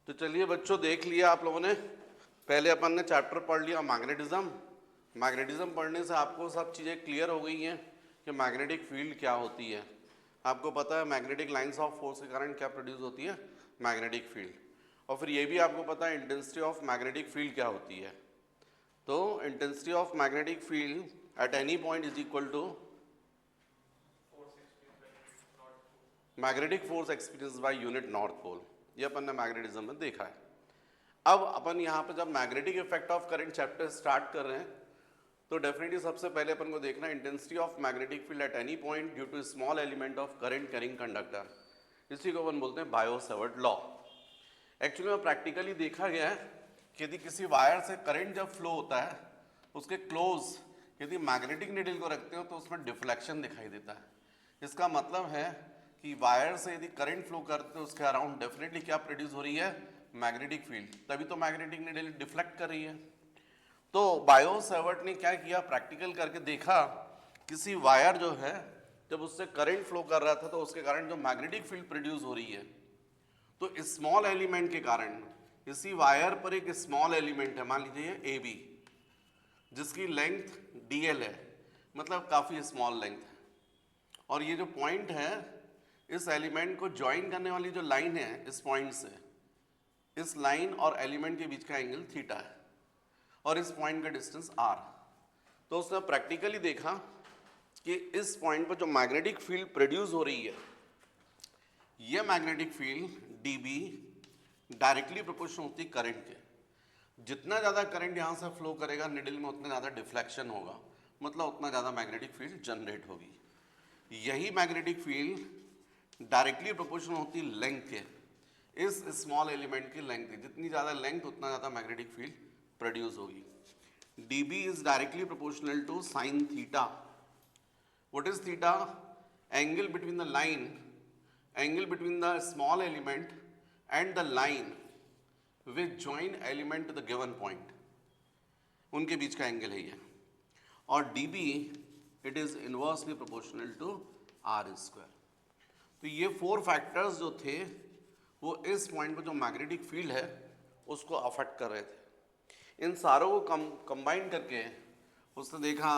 तो चलिए बच्चों, देख लिया आप लोगों ने। पहले अपन ने चैप्टर पढ़ लिया मैग्नेटिज्म। मैग्नेटिज्म पढ़ने से आपको सब चीज़ें क्लियर हो गई हैं कि मैग्नेटिक फील्ड क्या होती है। आपको पता है मैग्नेटिक लाइंस ऑफ फोर्स के कारण क्या प्रोड्यूस होती है, मैग्नेटिक फील्ड। और फिर ये भी आपको पता है इंटेंसिटी ऑफ मैग्नेटिक फील्ड क्या होती है। तो intensity of magnetic field at any point is equal to magnetic force experience by unit north pole. ये अपन ने मैग्नेटिज्म में देखा है। अब अपन यहाँ पे जब magnetic effect of current chapter start कर रहे हैं तो डेफिनेटली सबसे पहले अपन को देखना है intensity of magnetic field at any point due to small element of current carrying conductor. इसी को अपन बोलते हैं बायो-सैवर्ट लॉ। एक्चुअली में प्रैक्टिकली देखा गया है कि यदि किसी वायर से करंट जब फ्लो होता है उसके क्लोज यदि मैग्नेटिक नीडल को रखते हो तो उसमें डिफ्लेक्शन दिखाई देता है। इसका मतलब है कि वायर से यदि करंट फ्लो करते हो उसके अराउंड डेफिनेटली क्या प्रोड्यूस हो रही है, मैग्नेटिक फील्ड। तभी तो मैग्नेटिक नीडल डिफ्लेक्ट कर रही है। तो बायो-सैवर्ट ने क्या किया, प्रैक्टिकल करके देखा किसी वायर जो है जब उससे करंट फ्लो कर रहा था तो उसके कारण जो मैग्नेटिक फील्ड प्रोड्यूस हो रही है, तो स्मॉल एलिमेंट के कारण इसी वायर पर एक स्मॉल एलिमेंट है, मान लीजिए ए बी, जिसकी लेंथ dl है, मतलब काफ़ी स्मॉल लेंथ है। और ये जो पॉइंट है, इस एलिमेंट को ज्वाइन करने वाली जो लाइन है इस पॉइंट से, इस लाइन और एलिमेंट के बीच का एंगल थीटा है और इस पॉइंट का डिस्टेंस r। तो उसने प्रैक्टिकली देखा कि इस पॉइंट पर जो मैग्नेटिक फील्ड प्रोड्यूस हो रही है, ये magnetic field dB directly proportional होती है करंट के। जितना ज़्यादा करंट यहाँ से फ्लो करेगा निडल में उतना ज़्यादा डिफ्लेक्शन होगा, मतलब उतना ज़्यादा मैग्नेटिक फील्ड जनरेट होगी। यही मैग्नेटिक फील्ड डायरेक्टली प्रोपोर्शनल होती है लेंथ के, इस स्मॉल एलिमेंट की लेंथ की। जितनी ज़्यादा लेंथ उतना ज़्यादा मैग्नेटिक फील्ड प्रोड्यूस होगी। dB is directly proportional to sine theta. What is theta? Angle between the line, angle between the small element and the line which join element to the given point, उनके बीच का angle है ये। और dB it is inversely proportional to r square. तो ये 4 factors जो थे वो इस पॉइंट पर जो मैग्नेटिक फील्ड है उसको अफेक्ट कर रहे थे। इन सारों को कंबाइन करके उसने देखा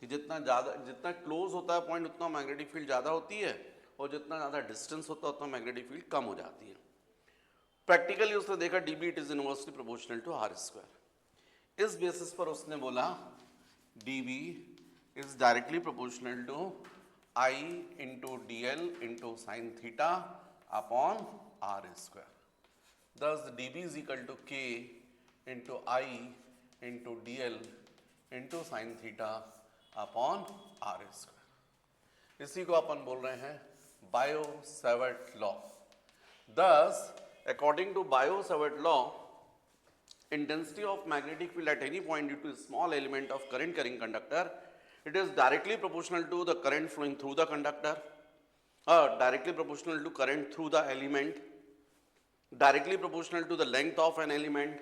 कि जितना क्लोज होता है पॉइंट उतना मैग्नेटिक फील्ड ज़्यादा होती है, और जितना ज़्यादा डिस्टेंस होता है उतना मैग्नेटिक फील्ड कम हो जाती है। प्रैक्टिकली उसने देखा dB it is inversely proportional to r square. इस बेसिस पर उसने बोला dB is directly proportional to I into dl into sine theta upon r square. Thus dB is equal to k into I into dl into sin theta upon r square। इसी को अपन बोल रहे हैं Biot Savart law. Thus according to bio-Savart law, intensity of magnetic field at any point due to a small element of current carrying conductor, it is directly proportional to the current flowing through the conductor, directly proportional to current through the element, directly proportional to the length of an element,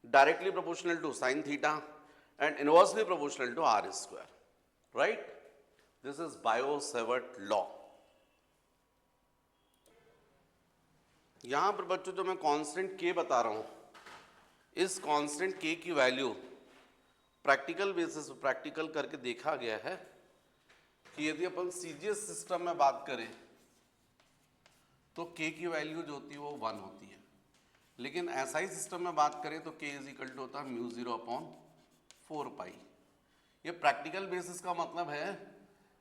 directly proportional to sin theta, and inversely proportional to r square. Right? This is bio-Savart law. यहां पर बच्चों जो मैं constant k बता रहा हूं, इस constant k की वैल्यू प्रैक्टिकल बेसिस पर प्रैक्टिकल करके देखा गया है कि यदि अपन सीजीएस सिस्टम में बात करें तो k की वैल्यू जो होती है वो 1 होती है, लेकिन एसआई सिस्टम में बात करें तो k इज इक्वल टू होता है म्यू 0 अपॉन 4 पाई। ये प्रैक्टिकल बेसिस का मतलब है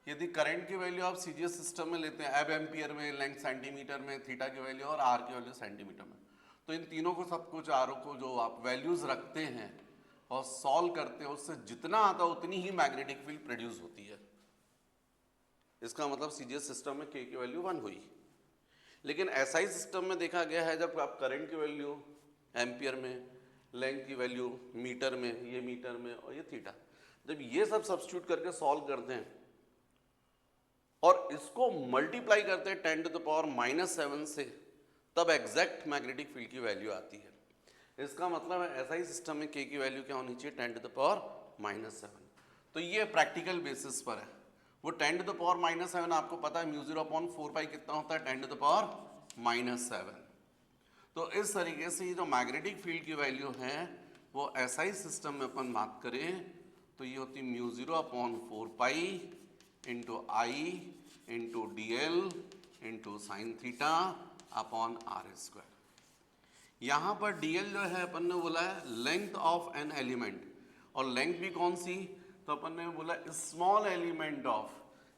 यदि करंट की वैल्यू आप सीजीएस सिस्टम में लेते हैं, एब एम्पियर में, लेंथ सेंटीमीटर में, थीटा की वैल्यू और आर की वैल्यू सेंटीमीटर में, तो इन तीनों को सब कुछ आरों को जो आप वैल्यूज रखते हैं और सॉल्व करते हैं उससे जितना आता है उतनी ही मैग्नेटिक फील्ड प्रोड्यूस होती है। इसका मतलब सीजीएस सिस्टम में k की वैल्यू 1 हुई। लेकिन एसआई सिस्टम में देखा गया है जब आप करंट की वैल्यू एम्पियर में, लेंथ की वैल्यू मीटर में, ये मीटर में और ये थीटा, जब ये सब सब्स्टिट्यूट करके सॉल्व करते हैं और इसको मल्टीप्लाई करते हैं 10 टू द पावर -7 से, तब एग्जैक्ट मैग्नेटिक फील्ड की वैल्यू आती है। इसका मतलब है एसआई सिस्टम में k की वैल्यू क्या होनी चाहिए, 10 टू द पावर -7। तो ये प्रैक्टिकल बेसिस पर है। वो 10 टू द पावर -7 आपको पता है म्यू 0 अपॉन 4 पाई कितना होता है, 10 टू द पावर -7। तो इस तरीके से ये जो मैग्नेटिक फील्ड की वैल्यू है वो एसआई सिस्टम में अपन बात करें तो ये होती μ0/4 into I into DL into sine theta upon r²। यहाँ पर DL जो है अपन ने बोला है लेंथ ऑफ एन एलिमेंट, और लेंथ भी कौन सी, तो अपन ने बोला small element of,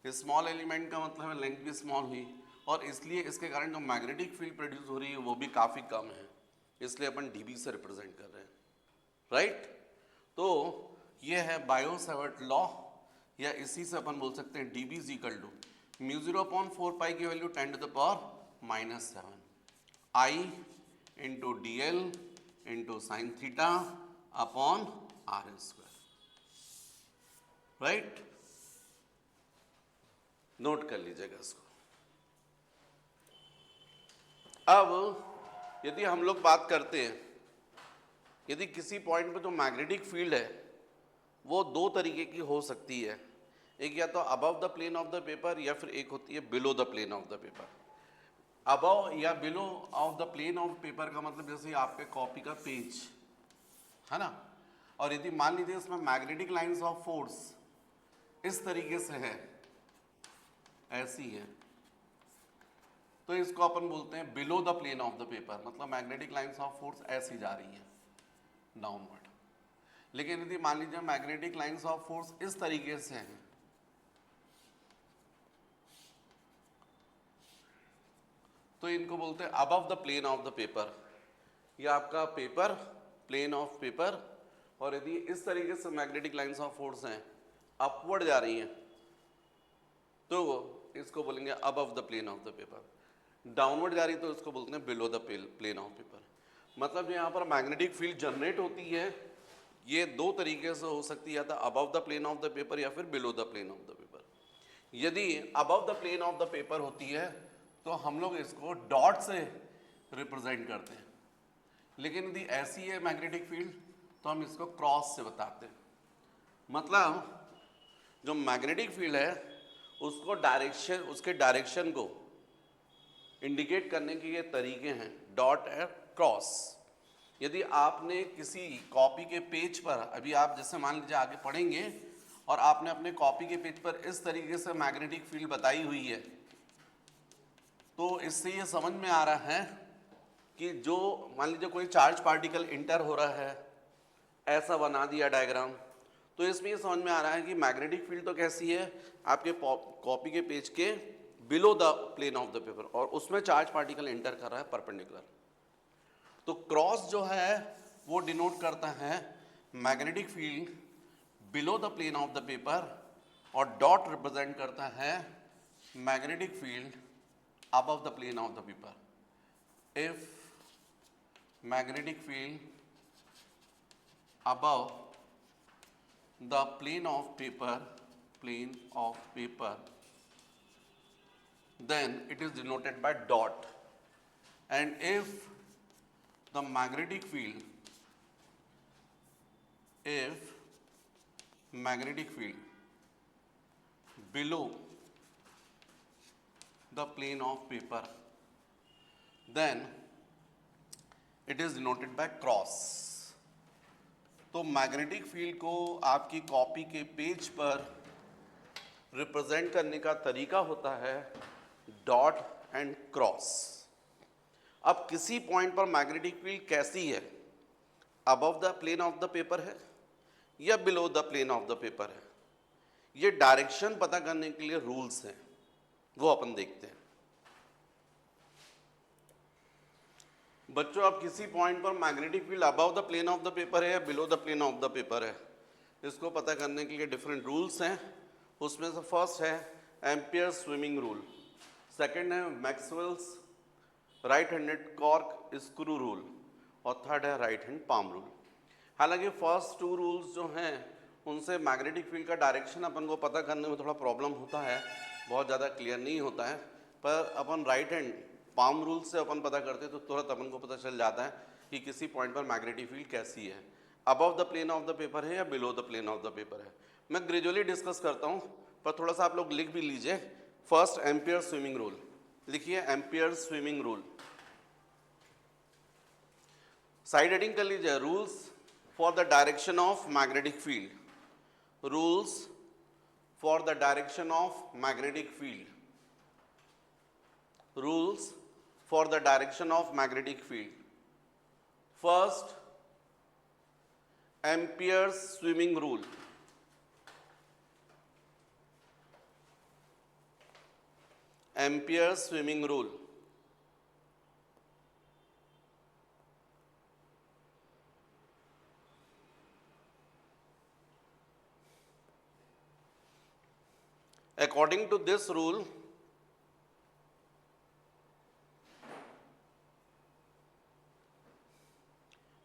small element का मतलब है लेंथ भी स्मॉल हुई, और इसलिए इसके कारण जो मैग्नेटिक फील्ड प्रोड्यूस हो रही है वो भी काफ़ी कम है, इसलिए अपन dB से रिप्रेजेंट कर रहे हैं, राइट। तो ये है बायो-सैवर्ट लॉ, या इसी से अपन बोल सकते हैं dB = μ0/4 की value 10⁻⁻⁷ I into DL into sine theta upon r², right. Note कर लीजिएगा इसको। अब यदि हम लोग बात करते हैं, यदि किसी पॉइंट पे जो मैग्नेटिक फील्ड है वो दो तरीके की हो सकती है, एक या तो above the plane of the paper या फिर एक होती है below the plane of the paper. Above या below of the plane of paper का मतलब जैसे आपके कॉपी का पेज है ना, और यदि मान लीजिए इसमें मैग्नेटिक लाइंस ऑफ फोर्स इस तरीके से है, ऐसी है, तो इसको अपन बोलते हैं below the plane of the paper, मतलब मैग्नेटिक लाइंस ऑफ फोर्स ऐसी जा रही है डाउनवर्ड। लेकिन यदि मान लीजिए मैग्नेटिक लाइंस ऑफ फोर्स इस तरीके से हैं, तो इनको बोलते हैं above the plane of the paper, ये आपका पेपर, प्लेन ऑफ पेपर, और यदि इस तरीके से मैग्नेटिक लाइंस ऑफ फोर्स हैं अपवर्ड जा रही हैं तो इसको बोलेंगे above the plane of the paper, downward जा रही तो इसको बोलते हैं below the plane of paper. मतलब जो यहाँ पर मैग्नेटिक फील्ड जनरेट होती है ये दो तरीके से हो सकती है, या तो above the plane of the paper या फिर below the plane of the paper. यदि above the plane of the paper होती है तो हम लोग इसको डॉट से रिप्रेजेंट करते हैं, लेकिन यदि ऐसी है मैग्नेटिक फील्ड तो हम इसको क्रॉस से बताते हैं। मतलब जो मैग्नेटिक फील्ड है उसको डायरेक्शन, उसके डायरेक्शन को इंडिकेट करने के ये तरीके हैं डॉट और क्रॉस। यदि आपने किसी कॉपी के पेज पर, अभी आप जैसे मान लीजिए आगे पढ़ेंगे और आपने अपने कॉपी के पेज पर इस तरीके से मैग्नेटिक फील्ड बताई हुई है, तो इससे ये समझ में आ रहा है कि जो मान लीजिए कोई चार्ज पार्टिकल इंटर हो रहा है, ऐसा बना दिया डायग्राम, तो इसमें ये समझ में आ रहा है कि मैग्नेटिक फील्ड तो कैसी है आपके कॉपी के पेज के below the plane of the paper, और उसमें चार्ज पार्टिकल इंटर कर रहा है परपेंडिकुलर। तो क्रॉस जो है वो डिनोट करता है magnetic field below the plane of the paper, और डॉट रिप्रेजेंट करता है magnetic field above the plane of the paper. If magnetic field above the plane of paper, then it is denoted by dot. And if the magnetic field below the plane of paper, then it is denoted by cross. तो magnetic field को आपकी copy के page पर represent करने का तरीका होता है डॉट एंड क्रॉस। अब किसी पॉइंट पर मैग्नेटिक फील्ड कैसी है, above the plane of the paper है या below the plane of the paper है, ये डायरेक्शन पता करने के लिए रूल्स हैं, वो अपन देखते हैं। बच्चों अब किसी पॉइंट पर magnetic field above the plane of the paper है या below the plane of the paper है, इसको पता करने के लिए डिफरेंट रूल्स हैं। उसमें से फर्स्ट है एम्पियर स्विमिंग रूल, सेकंड है Maxwell's right handed cork screw rule, और थर्ड है राइट हैंड पाम रूल। हालांकि फर्स्ट टू रूल्स जो हैं उनसे मैग्नेटिक फील्ड का डायरेक्शन अपन को पता करने में थोड़ा प्रॉब्लम होता है, बहुत ज़्यादा क्लियर नहीं होता है, पर अपन राइट हैंड पाम रूल से अपन पता करते हैं तो तुरंत अपन को पता चल जाता है कि किसी पॉइंट पर मैग्नेटिक फील्ड कैसी है, above the plane of the paper है या below the plane of the paper है। मैं ग्रेजुअली डिस्कस करता हूँ, पर थोड़ा सा आप लोग लिख भी लीजिए। फर्स्ट एम्पियर स्विमिंग रूल लिखिए, ampere swimming rule. Side heading कर लीजिए, rules for the direction of magnetic field, rules for the direction of magnetic field, rules for the direction of magnetic field. First, Ampere's swimming rule. Ampere's swimming rule. According to this rule,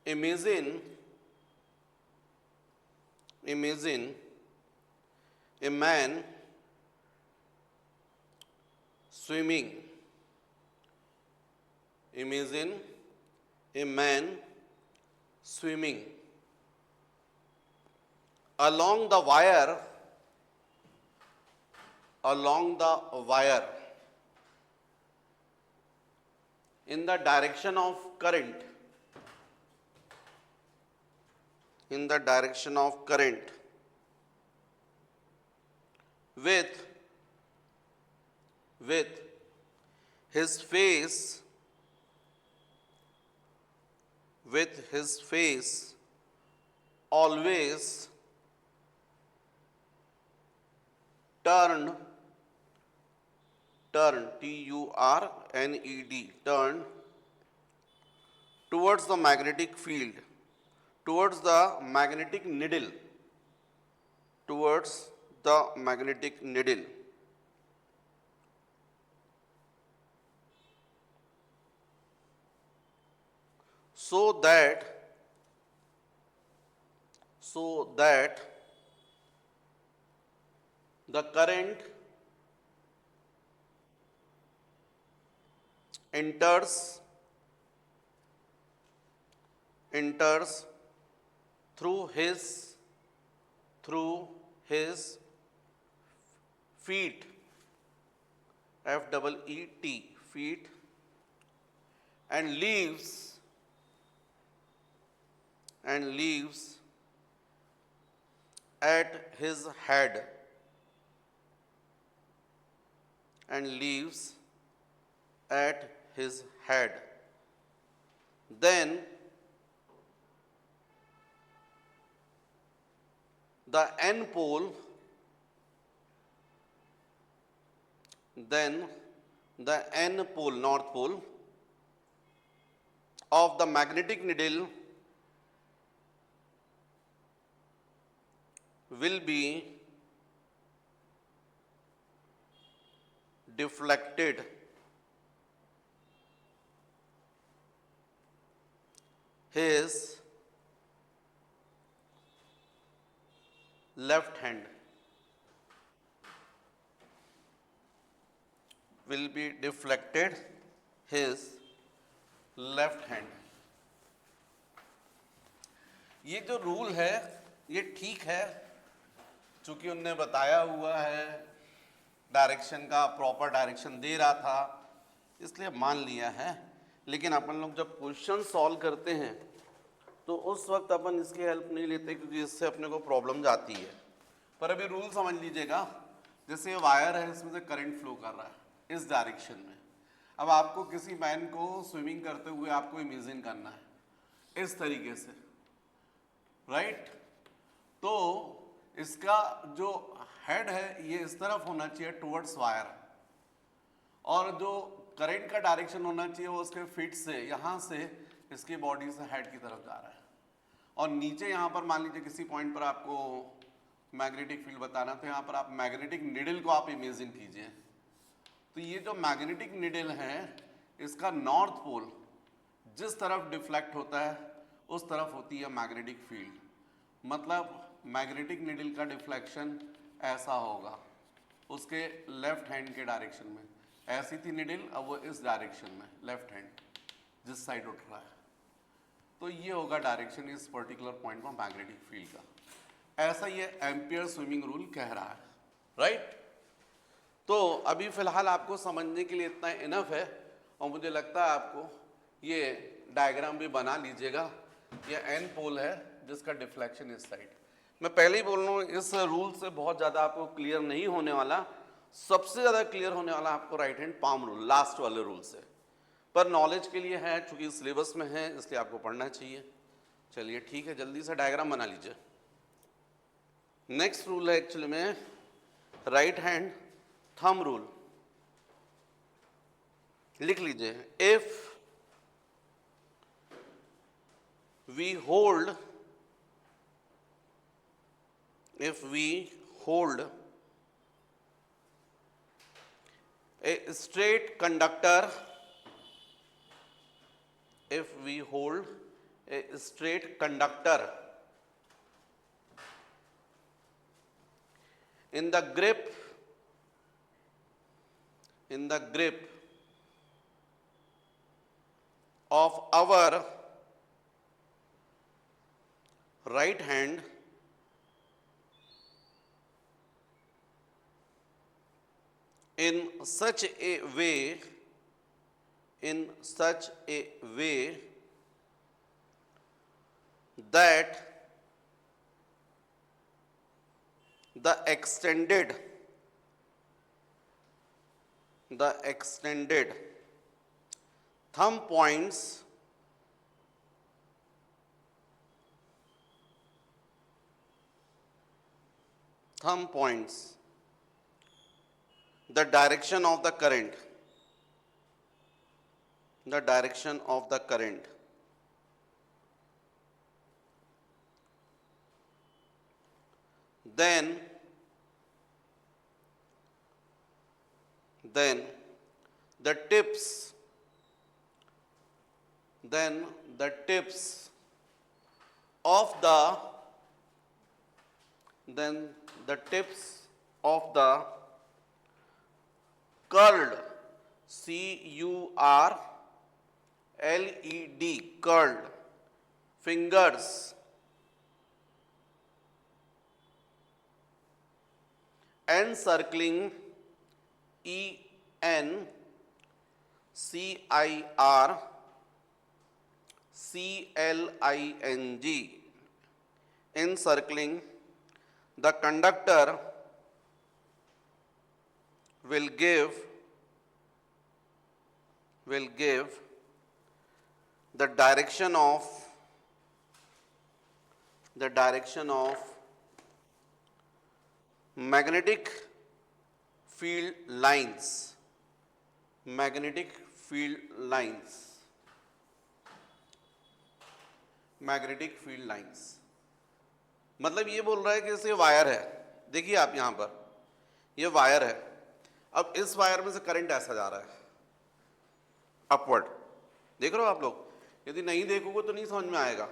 imagine a man swimming. Imagine a man swimming along the wire in the direction of current, with his face always turned, T-U-R-N-E-D, turned towards the magnetic field, towards the magnetic needle, so that the current enters through his feet, F-E-E-T, feet, and leaves at his head, Then the N pole, North pole of the magnetic needle will be deflected his left hand, ये जो rule है ये ठीक है, चूंकि उनने बताया हुआ है, डायरेक्शन का प्रॉपर डायरेक्शन दे रहा था, इसलिए मान लिया है। लेकिन अपन लोग जब क्वेश्चन सॉल्व करते हैं तो उस वक्त अपन इसकी हेल्प नहीं लेते, क्योंकि इससे अपने को प्रॉब्लम जाती है। पर अभी रूल समझ लीजिएगा, जैसे ये वायर है, इसमें से करंट फ्लो कर रहा है इस डायरेक्शन में। अब आपको किसी मैन को स्विमिंग करते हुए आपको इमेजिन करना है इस तरीके से, राइट? तो इसका जो हेड है ये इस तरफ होना चाहिए टुवर्ड्स वायर, और जो करंट का डायरेक्शन होना चाहिए वो उसके फीट से, यहाँ से इसकी बॉडी से हेड की तरफ जा रहा है। और नीचे यहाँ पर मान लीजिए किसी पॉइंट पर आपको मैग्नेटिक फील्ड बताना, तो यहाँ पर आप मैग्नेटिक निडल को आप इमेजिन कीजिए। तो ये जो मैग्नेटिक निडल है इसका नॉर्थ पोल जिस तरफ डिफ्लेक्ट होता है उस तरफ होती है मैग्नेटिक फील्ड। मतलब मैग्नेटिक निडल का डिफ्लेक्शन ऐसा होगा उसके लेफ्ट हैंड के डायरेक्शन में। ऐसी थी निडल, अब वो इस डायरेक्शन में लेफ्ट हैंड जिस साइड उठ रहा है, तो ये होगा डायरेक्शन इस पर्टिकुलर पॉइंट पर मैग्नेटिक फील्ड का। ऐसा ये एम्पियर स्विमिंग रूल कह रहा है, राइट? तो अभी फिलहाल आपको समझने के लिए इतना इनफ है, और मुझे लगता है आपको ये डायग्राम भी बना लीजिएगा। ये एन पोल है जिसका डिफ्लेक्शन इस साइड। मैं पहले ही बोल रहा हूँ इस रूल से बहुत ज़्यादा आपको क्लियर नहीं होने वाला, सबसे ज़्यादा क्लियर होने वाला आपको right hand palm rule, last वाले रूल से। पर नॉलेज के लिए है, चूंकि सिलेबस में है इसलिए आपको पढ़ना चाहिए। चलिए ठीक है, जल्दी से डायग्राम बना लीजिए। नेक्स्ट रूल है एक्चुअली में राइट हैंड थंब रूल। लिख लीजिए, if we hold a straight conductor, if we hold a straight conductor in the grip of our right hand, in such a way that the extended thumb points the direction of the current, then the tips of the curled, C-U-R-L-E-D, curled fingers encircling, E-N-C-I-R-C-L-I-N-G, encircling the conductor will give the direction of magnetic field lines, magnetic field lines। मतलब ये बोल रहा है कि जैसे wire है, देखिए आप यहां पर ये वायर है, अब इस वायर में से करंट ऐसा जा रहा है अपवर्ड, देख रहे हो आप लोग? यदि नहीं देखोगे तो नहीं समझ में आएगा।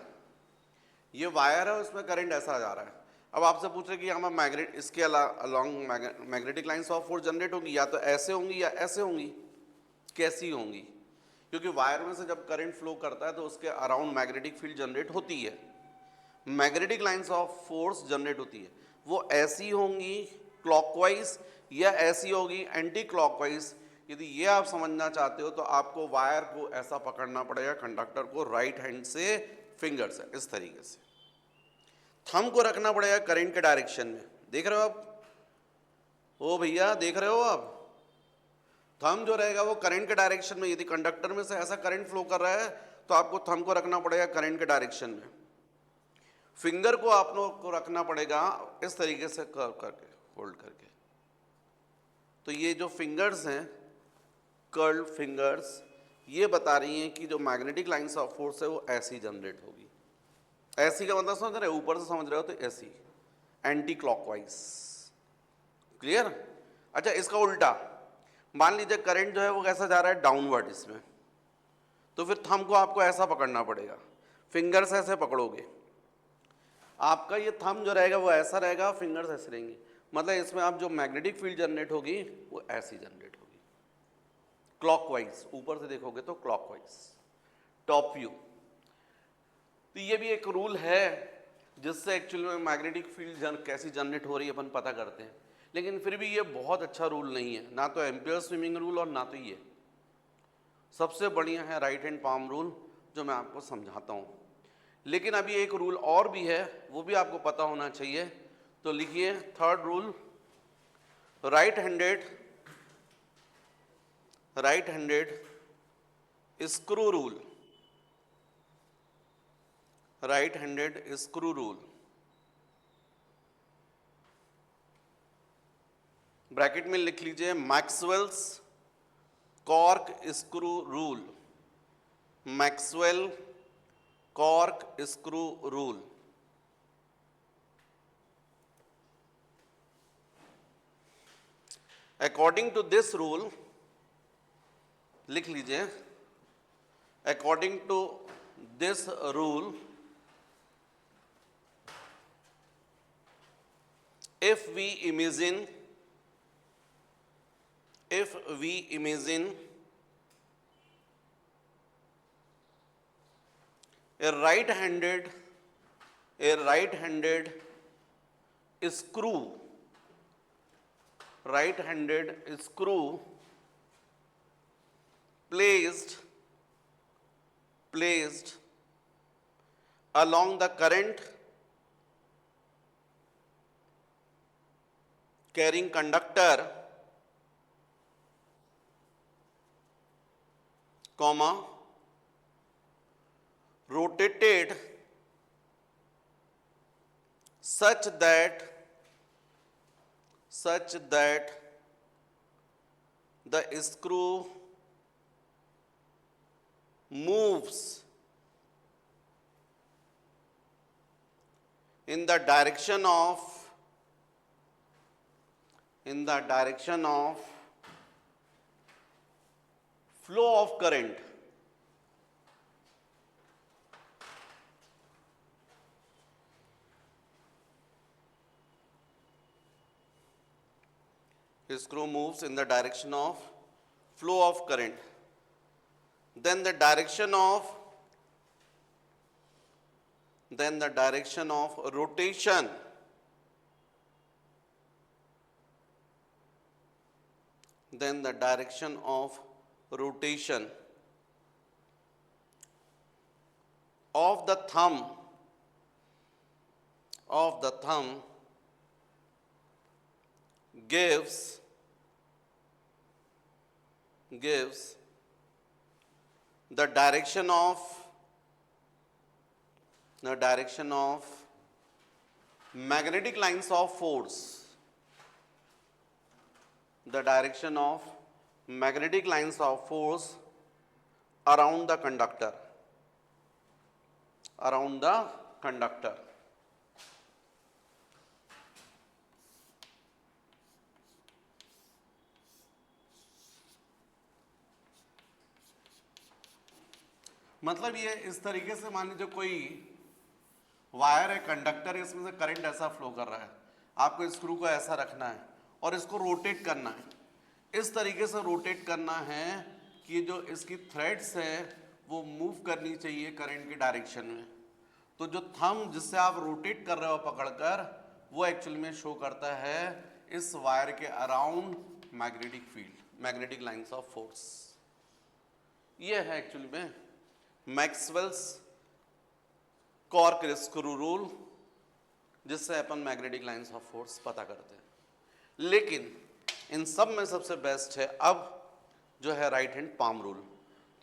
ये वायर है, उसमें करंट ऐसा जा रहा है। अब आपसे पूछ रहे कि यहाँ मैग्नेट इसके along magnetic lines of force generate होंगी, या तो ऐसे होंगी या ऐसे होंगी। कैसी होंगी? क्योंकि वायर में से जब करंट फ्लो करता है तो उसके अराउंड मैग्नेटिक फील्ड जनरेट होती है, magnetic lines of force generate होती है। वो ऐसी होंगी क्लॉकवाइज या ऐसी होगी एंटी क्लॉकवाइज। यदि ये आप समझना चाहते हो तो आपको वायर को ऐसा पकड़ना पड़ेगा, कंडक्टर को राइट हैंड से, फिंगर से, इस तरीके से थंब को रखना पड़ेगा करंट के डायरेक्शन में। देख रहे हो आप? ओ भैया देख रहे हो आप? थंब जो रहेगा वो करंट के डायरेक्शन में। यदि कंडक्टर में से ऐसा करंट फ्लो कर रहा है तो आपको थंब को रखना पड़ेगा करंट के डायरेक्शन में। फिंगर को आप लोग को रखना पड़ेगा इस तरीके से कर्व करके, होल्ड करके। तो ये जो फिंगर्स हैं, कर्ल फिंगर्स, ये बता रही हैं कि जो मैग्नेटिक लाइंस ऑफ फोर्स है वो ऐसी जनरेट होगी। ऐसी का मतलब समझ रहे हो? ऊपर से समझ रहे हो तो ऐसी, एंटी क्लॉकवाइज। क्लियर? अच्छा, इसका उल्टा मान लीजिए करंट जो है वो कैसा जा रहा है, डाउनवर्ड इसमें, तो फिर थंब को आपको ऐसा पकड़ना पड़ेगा, फिंगर्स ऐसे पकड़ोगे, आपका ये थंब जो रहेगा वो ऐसा रहेगा, फिंगर्स ऐसे रहेंगे। मतलब इसमें आप जो मैग्नेटिक फील्ड जनरेट होगी वो ऐसी जनरेट होगी, क्लॉकवाइज। ऊपर से देखोगे तो क्लॉकवाइज, टॉप व्यू। तो ये भी एक रूल है जिससे एक्चुअली में मैग्नेटिक फील्ड कैसी जनरेट हो रही है अपन पता करते हैं। लेकिन फिर भी ये बहुत अच्छा रूल नहीं है, ना तो एम्पियर स्विमिंग रूल और ना तो ये। सबसे बढ़िया है राइट हैंड पाम रूल, जो मैं आपको समझाता हूँ। लेकिन अभी एक रूल और भी है, वो भी आपको पता होना चाहिए। तो लिखिए third rule, right handed screw rule. Right handed screw rule, bracket में लिख लीजिए Maxwell's cork screw rule. Maxwell cork screw rule. According to this rule, लिख लीजिए, according to this rule, if we imagine a right-handed screw, placed along the current carrying conductor, comma, rotated such that the screw moves in the direction of flow of current. The screw moves in the direction of flow of current. Then the direction of rotation of the thumb gives the direction of magnetic lines of force. The direction of magnetic lines of force around the conductor. मतलब ये इस तरीके से, मान लीजिए कोई wire है, conductor है, इसमें से करंट ऐसा फ्लो कर रहा है, आपको स्क्रू को ऐसा रखना है और इसको रोटेट करना है। इस तरीके से रोटेट करना है कि जो इसकी थ्रेड्स है वो मूव करनी चाहिए करंट के डायरेक्शन में। तो जो थंब जिससे आप रोटेट कर रहे हो पकड़कर, वो एक्चुअली में शो करता है इस वायर के around magnetic field, magnetic lines of force. ये है एक्चुअली में मैक्सवेल्स कॉर्क स्क्रू रूल, जिससे अपन मैग्नेटिक लाइंस ऑफ फोर्स पता करते हैं। लेकिन इन सब में सबसे बेस्ट है अब जो है राइट हैंड पाम रूल।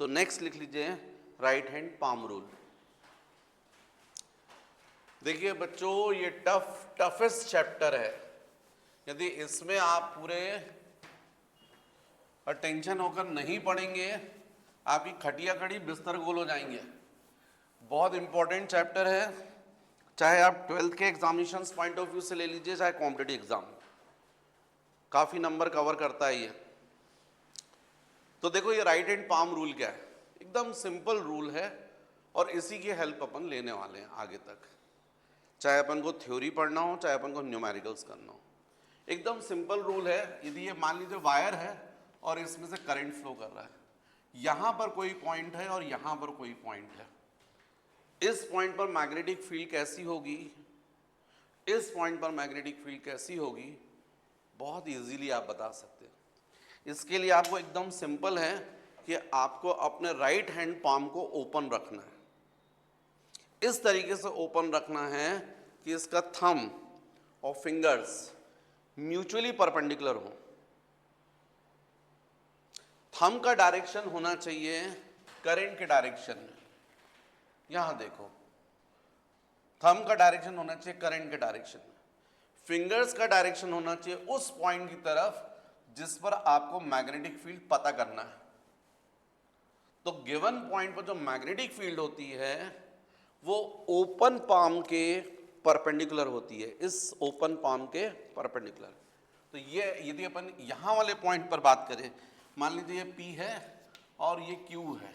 तो नेक्स्ट लिख लीजिए राइट हैंड पाम रूल। देखिए बच्चों, ये टफेस्ट चैप्टर है। यदि इसमें आप पूरे अटेंशन होकर नहीं पढ़ेंगे, आपकी खटिया खड़ी बिस्तर गोल हो जाएंगे। बहुत इंपॉर्टेंट चैप्टर है, चाहे आप 12th के एग्जामिनेशंस पॉइंट ऑफ व्यू से ले लीजिए, चाहे कॉम्पिटिटिव एग्जाम, काफ़ी नंबर कवर करता है ये। तो देखो ये राइट हैंड पाम रूल क्या है, एकदम सिंपल रूल है और इसी की हेल्प अपन लेने वाले हैं आगे तक, चाहे अपन को थ्योरी पढ़ना हो, चाहे अपन को न्यूमेरिकल्स करना हो। एकदम सिंपल रूल है। यदि ये मान लीजिए वायर है और इसमें से करंट फ्लो कर रहा है, यहाँ पर कोई पॉइंट है और यहाँ पर कोई पॉइंट है, इस पॉइंट पर मैग्नेटिक फील्ड कैसी होगी, इस पॉइंट पर मैग्नेटिक फील्ड कैसी होगी, बहुत इजीली आप बता सकते हैं। इसके लिए आपको एकदम सिंपल है, कि आपको अपने राइट हैंड पाम को ओपन रखना है। इस तरीके से ओपन रखना है कि इसका थंब और फिंगर्स म्यूचुअली परपेंडिकुलर हो। थंब का डायरेक्शन होना चाहिए करंट के डायरेक्शन में। यहां देखो, थंब का डायरेक्शन होना चाहिए करंट के डायरेक्शन में। फिंगर्स का डायरेक्शन होना चाहिए उस पॉइंट की तरफ जिस पर आपको मैग्नेटिक फील्ड पता करना है। तो गिवन पॉइंट पर जो मैग्नेटिक फील्ड होती है वो ओपन पाम के परपेंडिकुलर होती है, इस ओपन पाम के परपेंडिकुलर। तो ये यदि अपन यहां वाले पॉइंट पर बात करें, मान लीजिए ये P है और ये Q है,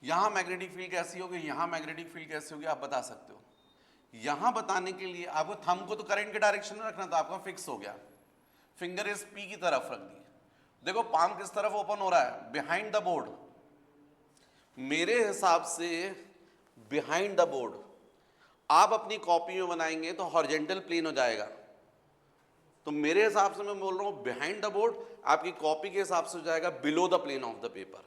यहां मैग्नेटिक फील्ड कैसी होगी, यहां मैग्नेटिक फील्ड कैसी होगी, आप बता सकते हो। यहां बताने के लिए आपको थंब को तो करंट के डायरेक्शन में रखना, तो आपका फिक्स हो गया। फिंगर इस P की तरफ रख दी। देखो पाम किस तरफ ओपन हो रहा है, बिहाइंड द बोर्ड। मेरे हिसाब से बिहाइंड द बोर्ड, आप अपनी कॉपी में बनाएंगे तो हॉरिजॉन्टल प्लेन हो जाएगा। तो मेरे हिसाब से मैं बोल रहा हूं बिहाइंड द बोर्ड, आपकी कॉपी के हिसाब से हो जाएगा below the plane of the paper.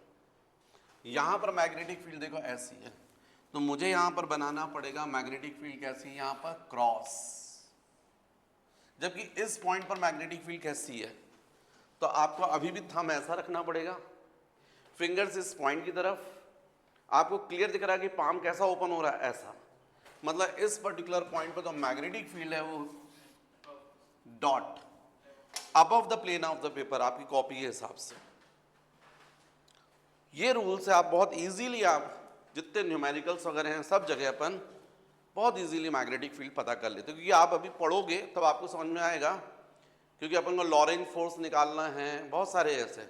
यहां पर मैग्नेटिक फील्ड देखो ऐसी है, तो मुझे यहां पर बनाना पड़ेगा मैग्नेटिक फील्ड कैसी है, यहां पर क्रॉस। जबकि इस पॉइंट पर मैग्नेटिक फील्ड कैसी है, तो आपको अभी भी थंब ऐसा रखना पड़ेगा, फिंगर्स इस पॉइंट की तरफ। आपको क्लियर दिख रहा है कि पाम कैसा ओपन हो रहा है, ऐसा। मतलब इस पर्टिकुलर पॉइंट पर जो मैग्नेटिक फील्ड है वो dot above the plane of the paper, आपकी कॉपी के हिसाब से। ये रूल से आप बहुत इजीली, आप जितने न्यूमेरिकल्स वगैरह हैं सब जगह अपन बहुत इजीली मैग्नेटिक फील्ड पता कर लेते हैं। क्योंकि आप अभी पढ़ोगे तब आपको समझ में आएगा, क्योंकि अपन को लॉरेंज फोर्स निकालना है, बहुत सारे ऐसे।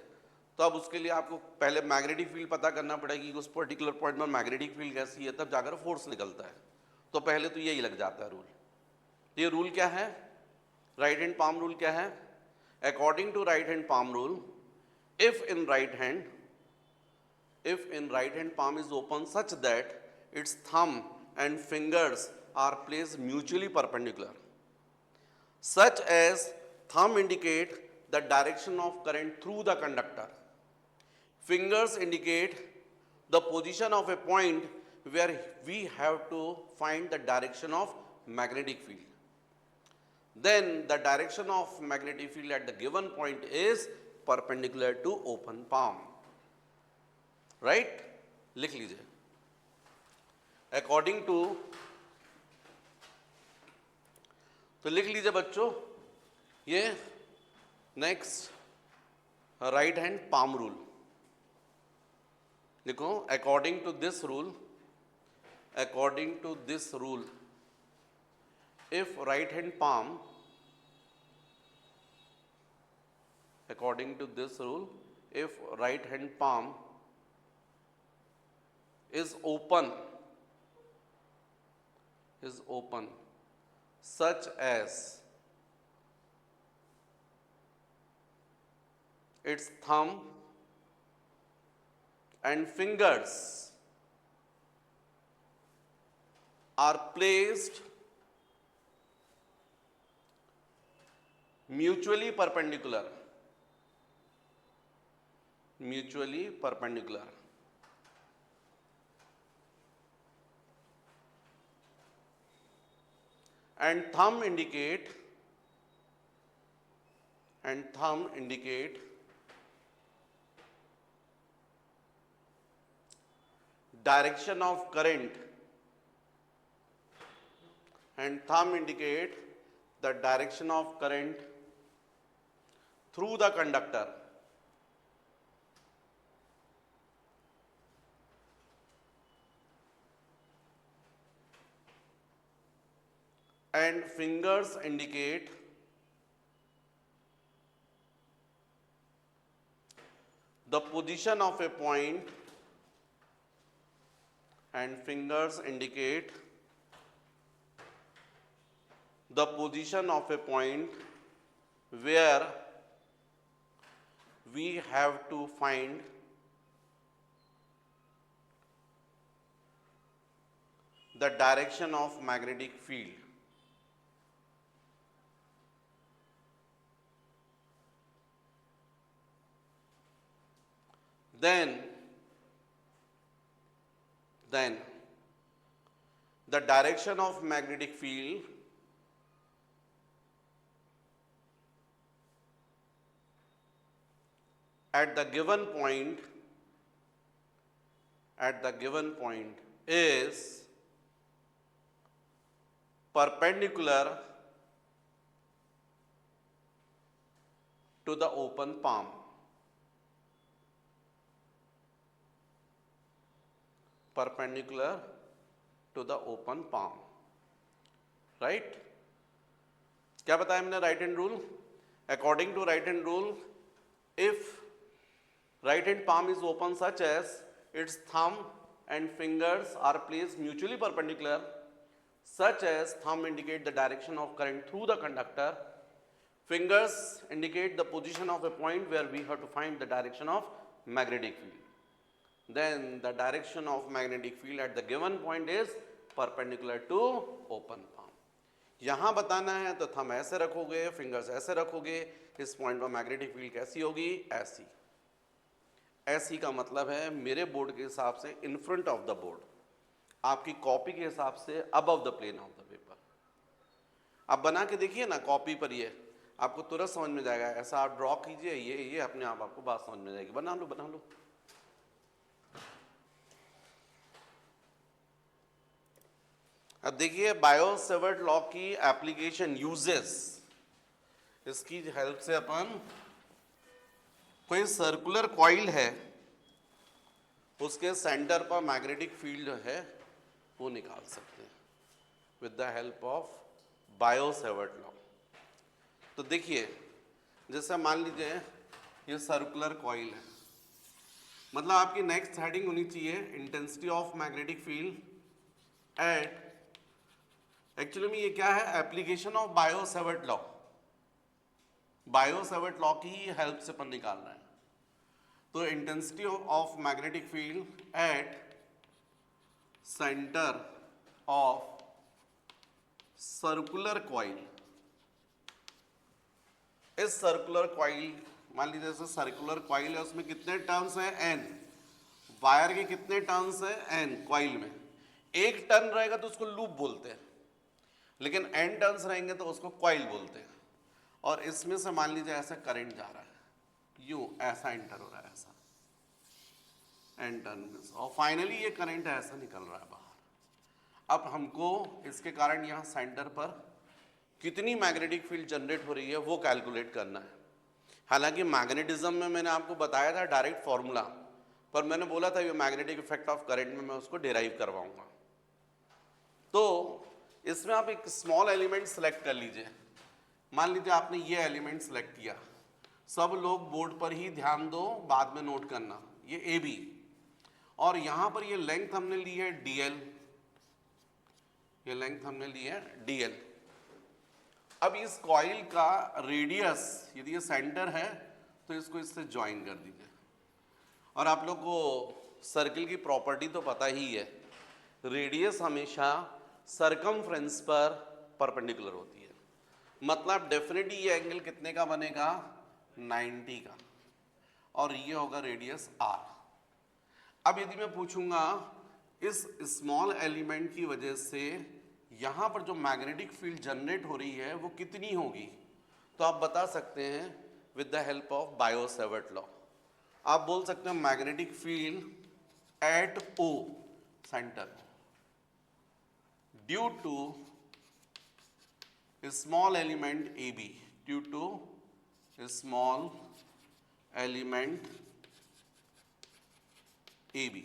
तो अब उसके लिए आपको पहले मैग्नेटिक फील्ड पता करना पड़ेगी कि उस पर्टिकुलर पॉइंट में मैग्नेटिक फील्ड कैसी है, तब जाकर फोर्स निकलता है। तो पहले तो यही लग जाता है रूल। ये रूल क्या है, राइट हैंड पाम रूल क्या है? According to right hand palm rule, if in right hand palm is open such that its thumb and fingers are placed mutually perpendicular, such as thumb indicate the direction of current through the conductor, fingers indicate the position of a point where we have to find the direction of magnetic field, then the direction of magnetic field at the given point is perpendicular to open palm. Right, लिख लीजिए। According to, तो लिख लीजिए बच्चों, ये next right hand palm rule लिखो। According to this rule, if right hand palm, according to this rule, if right hand palm is open such as its thumb and fingers are placed mutually perpendicular, and thumb indicate direction of current, the direction of current through the conductor, and fingers indicate the position of a point, where we have to find the direction of magnetic field. then the direction of magnetic field at the given point is perpendicular to the open palm. Perpendicular to the open palm, right? क्या बताया हमने right hand rule? According to right hand rule, if right hand palm is open such as its thumb and fingers are placed mutually perpendicular, such as thumb indicate the direction of current through the conductor, fingers indicate the position of a point where we have to find the direction of magnetic field, then the direction of magnetic field at the given point is perpendicular to open palm. यहाँ बताना है तो thumb ऐसे रखोगे, fingers ऐसे रखोगे, इस point पर मैग्नेटिक फील्ड कैसी होगी? ऐसी। ऐसी का मतलब है मेरे बोर्ड के हिसाब से in front of the board, आपकी कॉपी के हिसाब से above the plane of the paper. आप बना के देखिए ना कॉपी पर, ये आपको तुरंत समझ में जाएगा। ऐसा आप ड्रॉ कीजिए, ये अपने आप आपको बात समझ में जाएगी। बना लो। अब देखिए बायो-सेवर्ट लॉ की एप्लीकेशन यूजेस, इसकी हेल्प से अपन कोई सर्कुलर कॉइल है उसके सेंटर पर मैग्नेटिक फील्ड है वो निकाल सकते हैं with the help of Biot Savart law. तो देखिए जैसे मान लीजिए ये सर्कुलर कॉइल है, मतलब आपकी नेक्स्ट हेडिंग होनी चाहिए intensity of magnetic field eight, actually में ये क्या है? Application of Biot Savart law. Biot-Savart law की हेल्प से अपन निकालना है। तो intensity of magnetic field at centre of circular coil. इस सर्कुलर कॉइल, मान लीजिए जैसे सर्कुलर कॉइल है, उसमें कितने टर्न्स हैं? n। वायर के कितने टर्न्स हैं? n। कॉइल में एक टर्न रहेगा तो उसको लूप बोलते हैं, लेकिन n टर्न्स रहेंगे तो उसको कॉइल बोलते हैं। और इसमें से मान लीजिए ऐसा करंट जा रहा है, यूं ऐसा एंटर हो रहा है, ऐसा n टर्न में, और फाइनली ये करंट ऐसा निकल रहा है बाहर। अब हमको इसके कारण यहाँ सेंटर पर कितनी मैग्नेटिक फील्ड जनरेट हो रही है वो कैलकुलेट करना है। हालांकि मैग्नेटिज्म में मैंने आपको बताया था डायरेक्ट फॉर्मूला, पर मैंने बोला था ये मैग्नेटिक इफेक्ट ऑफ करंट में मैं उसको डिराइव करवाऊंगा। तो इसमें आप एक स्मॉल एलिमेंट सेलेक्ट कर लीजिए। मान लीजिए आपने ये एलिमेंट सेलेक्ट किया, सब लोग बोर्ड पर ही ध्यान दो, बाद में नोट करना, ये ए बी, और यहां पर ये लेंथ हमने ली है dl, ये लेंथ हमने ली है dl। अब इस कॉइल का रेडियस, यदि ये सेंटर है तो इसको इससे ज्वाइन कर दीजिए। और आप लोग को सर्किल की प्रॉपर्टी तो पता ही है, रेडियस हमेशा सरकमफ्रेंस पर परपेंडिकुलर होती है, मतलब डेफिनेटली ये एंगल कितने का बनेगा? 90 का, और ये होगा रेडियस r। अब यदि मैं पूछूंगा इस स्मॉल एलिमेंट की वजह से यहाँ पर जो मैग्नेटिक फील्ड जनरेट हो रही है वो कितनी होगी, तो आप बता सकते हैं with the help of Biot Savart law. आप बोल सकते हैं magnetic field at O centre due to small element AB, due to small element AB।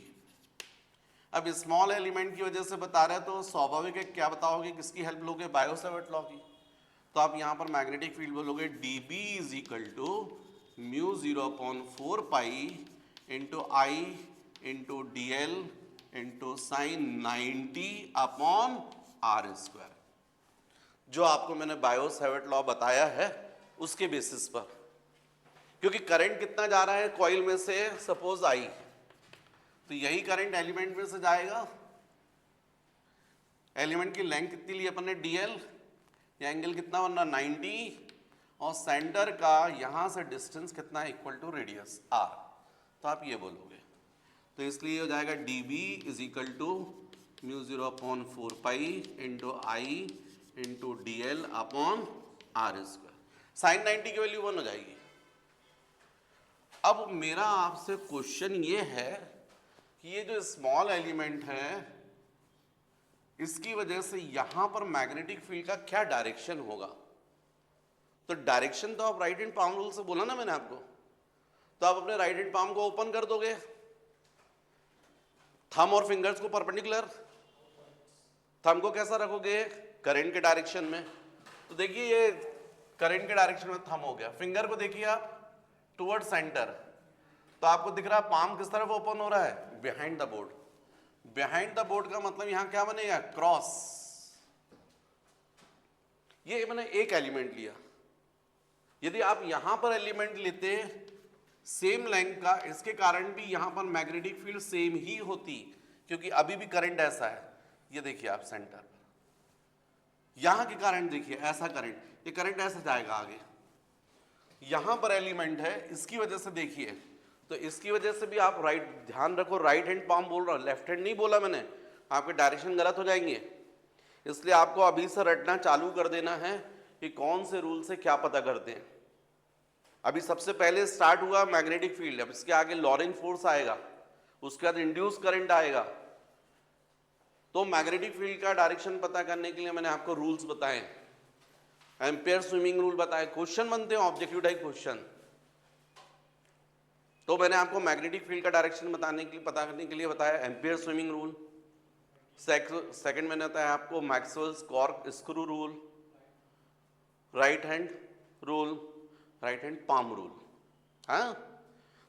अब स्मॉल एलिमेंट की वजह से बता रहे हैं तो स्वाभाविक है क्या बताओगे, किसकी हेल्प लोगे? बायो-सेवर्ट लॉ की। तो आप यहां पर मैग्नेटिक फील्ड बोलोगे dB is equal to mu 0/4 pi into I into DL into sine 90 upon R square, जो आपको मैंने बायो-सेवर्ट लॉ बताया है उसके बेसिस पर। क्योंकि करंट कितना जा रहा है कॉइल में से, सपोज I, तो यही करंट एलिमेंट में से जाएगा। एलिमेंट की लेंथ कितनी ली अपन ने? dl, या एंगल कितना बनना? 90, और सेंटर का यहां से डिस्टेंस कितना है? Equal to radius r। तो आप ये बोलोगे तो इसलिए हो जाएगा dB is equal to mu 0/4 into I into DL upon R square. Sine 90 की वैल्यू 1 हो जाएगी। अब मेरा आपसे क्वेश्चन ये है कि ये जो स्मॉल एलिमेंट है इसकी वजह से यहां पर मैग्नेटिक फील्ड का क्या डायरेक्शन होगा। तो डायरेक्शन तो आप राइट हैंड पाम रूल से बोला ना मैंने आपको, तो आप अपने राइट हैंड पाम को ओपन कर दोगे, थंब और फिंगर्स को परपेंडिकुलर, थंब को कैसा रखोगे, करंट के डायरेक्शन में। तो देखिए ये करंट के डायरेक्शन में थंब हो गया। फिंगर को देखिए आप टुवर्ड सेंटर, तो आपको दिख रहा है पाम किस तरफ ओपन हो रहा है, behind the board. Behind the board का मतलब यहां क्या बनेगा, क्रॉस। ये मैंने एक एलिमेंट लिया, यदि आप यहां पर एलिमेंट लेते सेम लेंथ का, इसके कारण भी यहां पर मैग्नेटिक फील्ड सेम ही होती, क्योंकि अभी भी करंट ऐसा है। ये देखिए आप सेंटर पर, यहां के करंट देखिए ऐसा करंट, ये करंट ऐसा जाएगा आगे। यहां पर एलिमेंट है, इसकी वजह से देखिए, तो इसकी वजह से भी आप राइट, ध्यान रखो राइट हैंड पाम बोल रहा हूं, लेफ्ट हैंड नहीं बोला मैंने, आपके डायरेक्शन गलत हो जाएंगे। इसलिए आपको अभी से रटना चालू कर देना है कि कौन से रूल से क्या पता करते हैं। अभी सबसे पहले स्टार्ट हुआ मैग्नेटिक फील्ड, अब इसके आगे लॉरेंट फोर्स आएगा, उसके बाद इंड्यूस करंट आएगा। तो मैग्नेटिक फील्ड का डायरेक्शन पता करने के लिए मैंने आपको रूल्स बताए, एम्पेयर स्विमिंग रूल बताए, क्वेश्चन बनते हैं ऑब्जेक्टिव टाइप क्वेश्चन। तो मैंने आपको मैग्नेटिक फील्ड का डायरेक्शन बताने के लिए, पता करने के लिए बताया एम्पेयर स्विमिंग रूल। सेकंड मैंने बताया आपको Maxwell's cork screw rule, right hand rule, right hand palm rule. हाँ,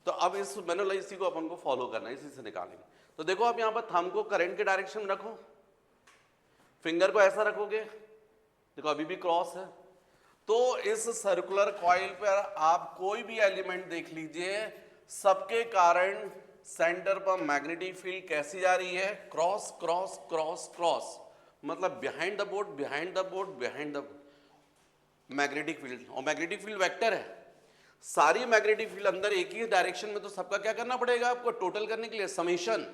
तो अब इस मैंने इसी को अपन को फॉलो करना है, इसी से निकालेंगे। तो देखो आप यहाँ पर थंब को करंट के डायरेक्शन में रखो, फिंगर को ऐसा रखोगे, देखो अभी भी क्रॉस है। तो इस सर्कुलर कॉइल पर आप कोई भी एलिमेंट देख लीजिए, सबके कारण सेंटर पर मैग्नेटिक फील्ड कैसी जा रही है, क्रॉस क्रॉस क्रॉस क्रॉस, मतलब behind the board, behind the board, behind the magnetic field. और मैग्नेटिक फील्ड वेक्टर है, सारी मैग्नेटिक फील्ड अंदर एक ही डायरेक्शन में, तो सबका क्या करना पड़ेगा आपको, टोटल करने के लिए समेशन।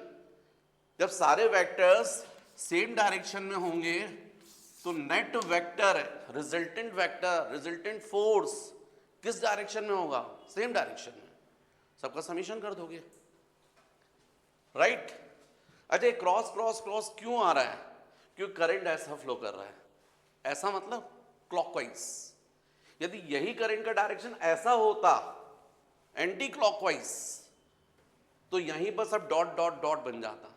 जब सारे वेक्टर्स सेम डायरेक्शन में होंगे तो net vector, resultant vector, resultant force किस डायरेक्शन में होगा, सेम डायरेक्शन में, सबका समीशन कर दोगे, राइट। अच्छा, क्रॉस क्रॉस क्रॉस क्यों आ रहा है, क्योंकि करंट ऐसा फ्लो कर रहा है, ऐसा मतलब क्लॉकवाइज। यदि यही करंट का डायरेक्शन ऐसा होता एंटी क्लॉकवाइज, तो यहीं पर सब डॉट डॉट डॉट बन जाता,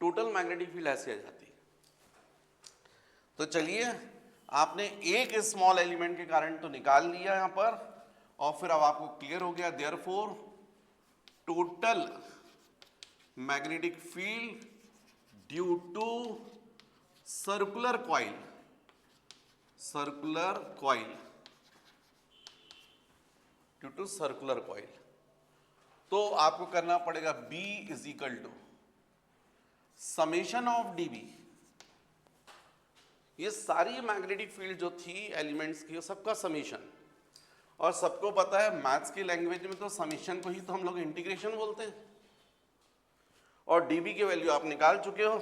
टोटल मैग्नेटिक फील्ड ऐसे आ जाती। तो चलिए, आपने एक स्मॉल एलिमेंट के कारण तो निकाल लिया यहां पर, और फिर अब आपको क्लियर हो गया, therefore total magnetic field due to circular coil, circular coil, due to circular coil. तो आपको करना पड़ेगा B is equal to summation of dB। ये सारी मैग्नेटिक फील्ड जो थी एलिमेंट्स की, सबका समेशन, और सबको पता है मैथ्स की लैंग्वेज में तो समेशन को ही तो हम लोग इंटीग्रेशन बोलते हैं। और dB की वैल्यू आप निकाल चुके हो,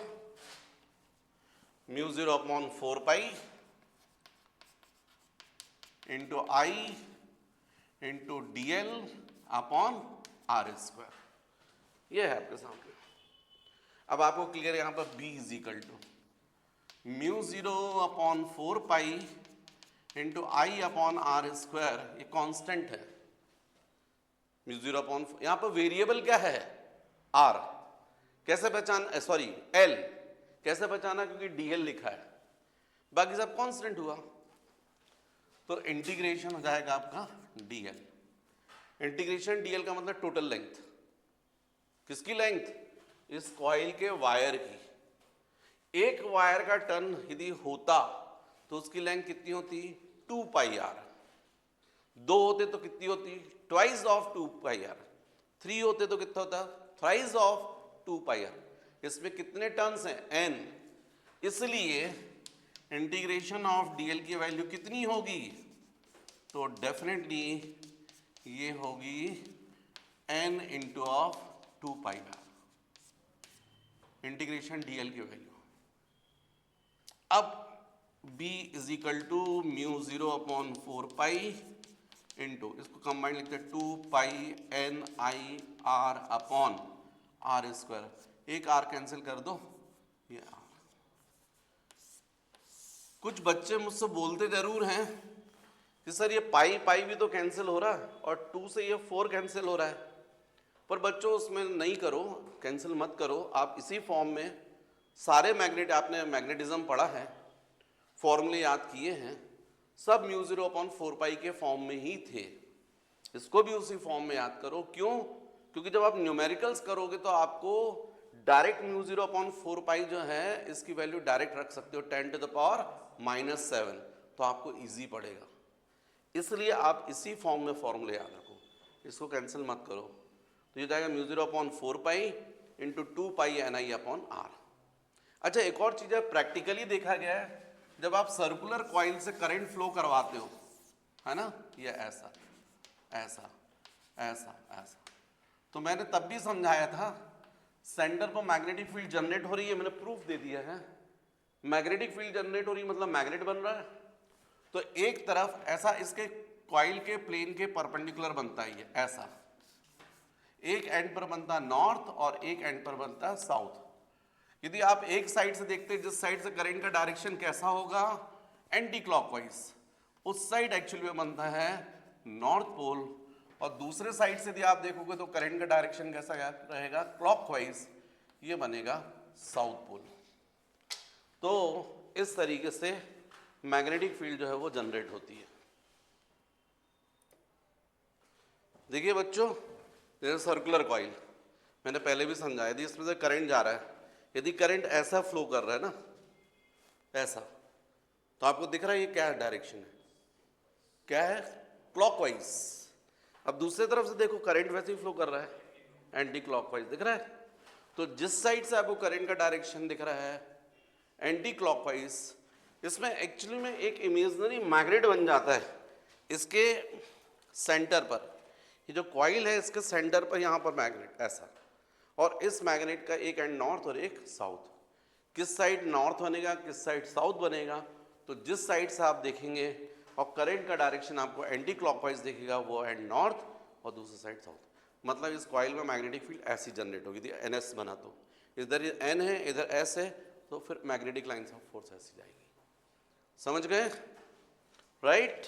mu 0/4 into I into DL upon R square. ये है आपके सामने। अब आपको क्लियर है, यहां पर B is equal to mu 0/4 into I upon R square, ये कांस्टेंट है। म्यू 0/4, यहां पर वेरिएबल क्या है, R। कैसे पहचान, सॉरी L कैसे पहचाना, क्योंकि DL लिखा है, बाकी सब कांस्टेंट हुआ। तो इंटीग्रेशन हो जाएगा आपका DL। इंटीग्रेशन DL का मतलब टोटल लेंथ, किसकी लेंथ, इस कॉइल के वायर की। एक वायर का टर्न यदि होता तो उसकी लेंथ कितनी होती, 2πr। दो होते तो कितनी होती, ट्वाइस ऑफ 2πr। 3 होते तो कितना होता, थ्राइस ऑफ 2πr। इसमें कितने टर्न्स हैं, n। इसलिए इंटीग्रेशन ऑफ DL की वैल्यू कितनी होगी, तो डेफिनेटली ये होगी n into of 2πr। Integration DL की वैल्यू। अब b is equal to mu 0 upon 4 pi into, इसको कंबाइंड लिखते हैं 2 pi N I R upon R square. एक आर कैंसिल कर दो, ये आर। कुछ बच्चे मुझसे बोलते जरूर हैं कि सर ये पाई पाई भी तो कैंसिल हो रहा है और 2 से ये 4 कैंसिल हो रहा है। पर बच्चों उसमें नहीं करो, कैंसिल मत करो, आप इसी फॉर्म में सारे मैग्नेट, आपने मैग्नेटिज्म पढ़ा है, फॉर्मूले याद किए हैं, सब म्यू 0 अपॉन 4 पाई के फॉर्म में ही थे। इसको भी उसी फॉर्म में याद करो। क्यों? क्योंकि जब आप न्यूमेरिकल्स करोगे तो आपको डायरेक्ट म्यू 0 अपॉन 4 पाई जो है इसकी वैल्यू डायरेक्ट रख सकते हो 10 टू द पावर -7, तो आपको इजी पड़ेगा। इसलिए आप इसी फॉर्म में फॉर्मूले याद रखो, इसको कैंसिल मत करो। तो ये जाएगा mu 0 upon 4 pi into 2 pi N I upon R. अच्छा, एक और चीज़ है, प्रैक्टिकली देखा गया है, जब आप सर्कुलर कॉइल से करंट फ्लो करवाते हो, है ना, ये ऐसा ऐसा ऐसा ऐसा, तो मैंने तब भी समझाया था, सेंटर पर मैग्नेटिक फील्ड जनरेट हो रही है, मैंने प्रूफ दे दिया है। मैग्नेटिक फील्ड जनरेट हो रही है मतलब मैग्नेट बन रहा है। तो एक तरफ ऐसा इसके कॉइल के प्लेन के परपेंडिकुलर बनता है, ये ऐसा एक एंड पर बनता है नॉर्थ और एक एंड पर बनता है साउथ। यदि आप एक साइड से देखते हैं, जिस साइड से करंट का डायरेक्शन कैसा होगा, एंटी क्लॉकवाइज, उस साइड एक्चुअली में बनता है नॉर्थ पोल, और दूसरे साइड से यदि आप देखोगे तो करंट का डायरेक्शन कैसा रहेगा, क्लॉकवाइज, ये बनेगा साउथ पोल। तो इस तरीके से मैग्नेटिक फील्ड जो है वो जनरेट होती है। देखिए बच्चों, जैसे सर्कुलर कॉइल मैंने पहले भी समझाया थी, इसमें से करंट जा रहा है, यदि करंट ऐसा फ्लो कर रहा है ना, ऐसा, तो आपको दिख रहा है ये क्या डायरेक्शन है, क्या है, क्लॉकवाइज। अब दूसरे तरफ से देखो, करंट वैसे ही फ्लो कर रहा है, एंटी क्लॉकवाइज दिख रहा है। तो जिस साइड से आपको करंट का डायरेक्शन दिख रहा है एंटी क्लॉकवाइज, इसमें एक्चुअली में एक इमेजिनरी मैग्नेट बन जाता है इसके सेंटर पर। ये जो कॉइल है इसके सेंटर पर यहाँ पर मैग्नेट ऐसा, और इस मैग्नेट का एक एंड नॉर्थ और एक साउथ। किस साइड नॉर्थ बनेगा, किस साइड साउथ बनेगा, तो जिस साइड से आप देखेंगे और करंट का डायरेक्शन आपको एंटी क्लॉकवाइज दिखेगा, वो एंड नॉर्थ और दूसरी साइड साउथ। मतलब इस कॉइल में मैग्नेटिक फील्ड ऐसी जनरेट होगी थी, NS बना, तो इधर N है, इधर S है, तो फिर मैग्नेटिक लाइन्स ऑफ फोर्स ऐसी जाएगी। समझ गए? राइट।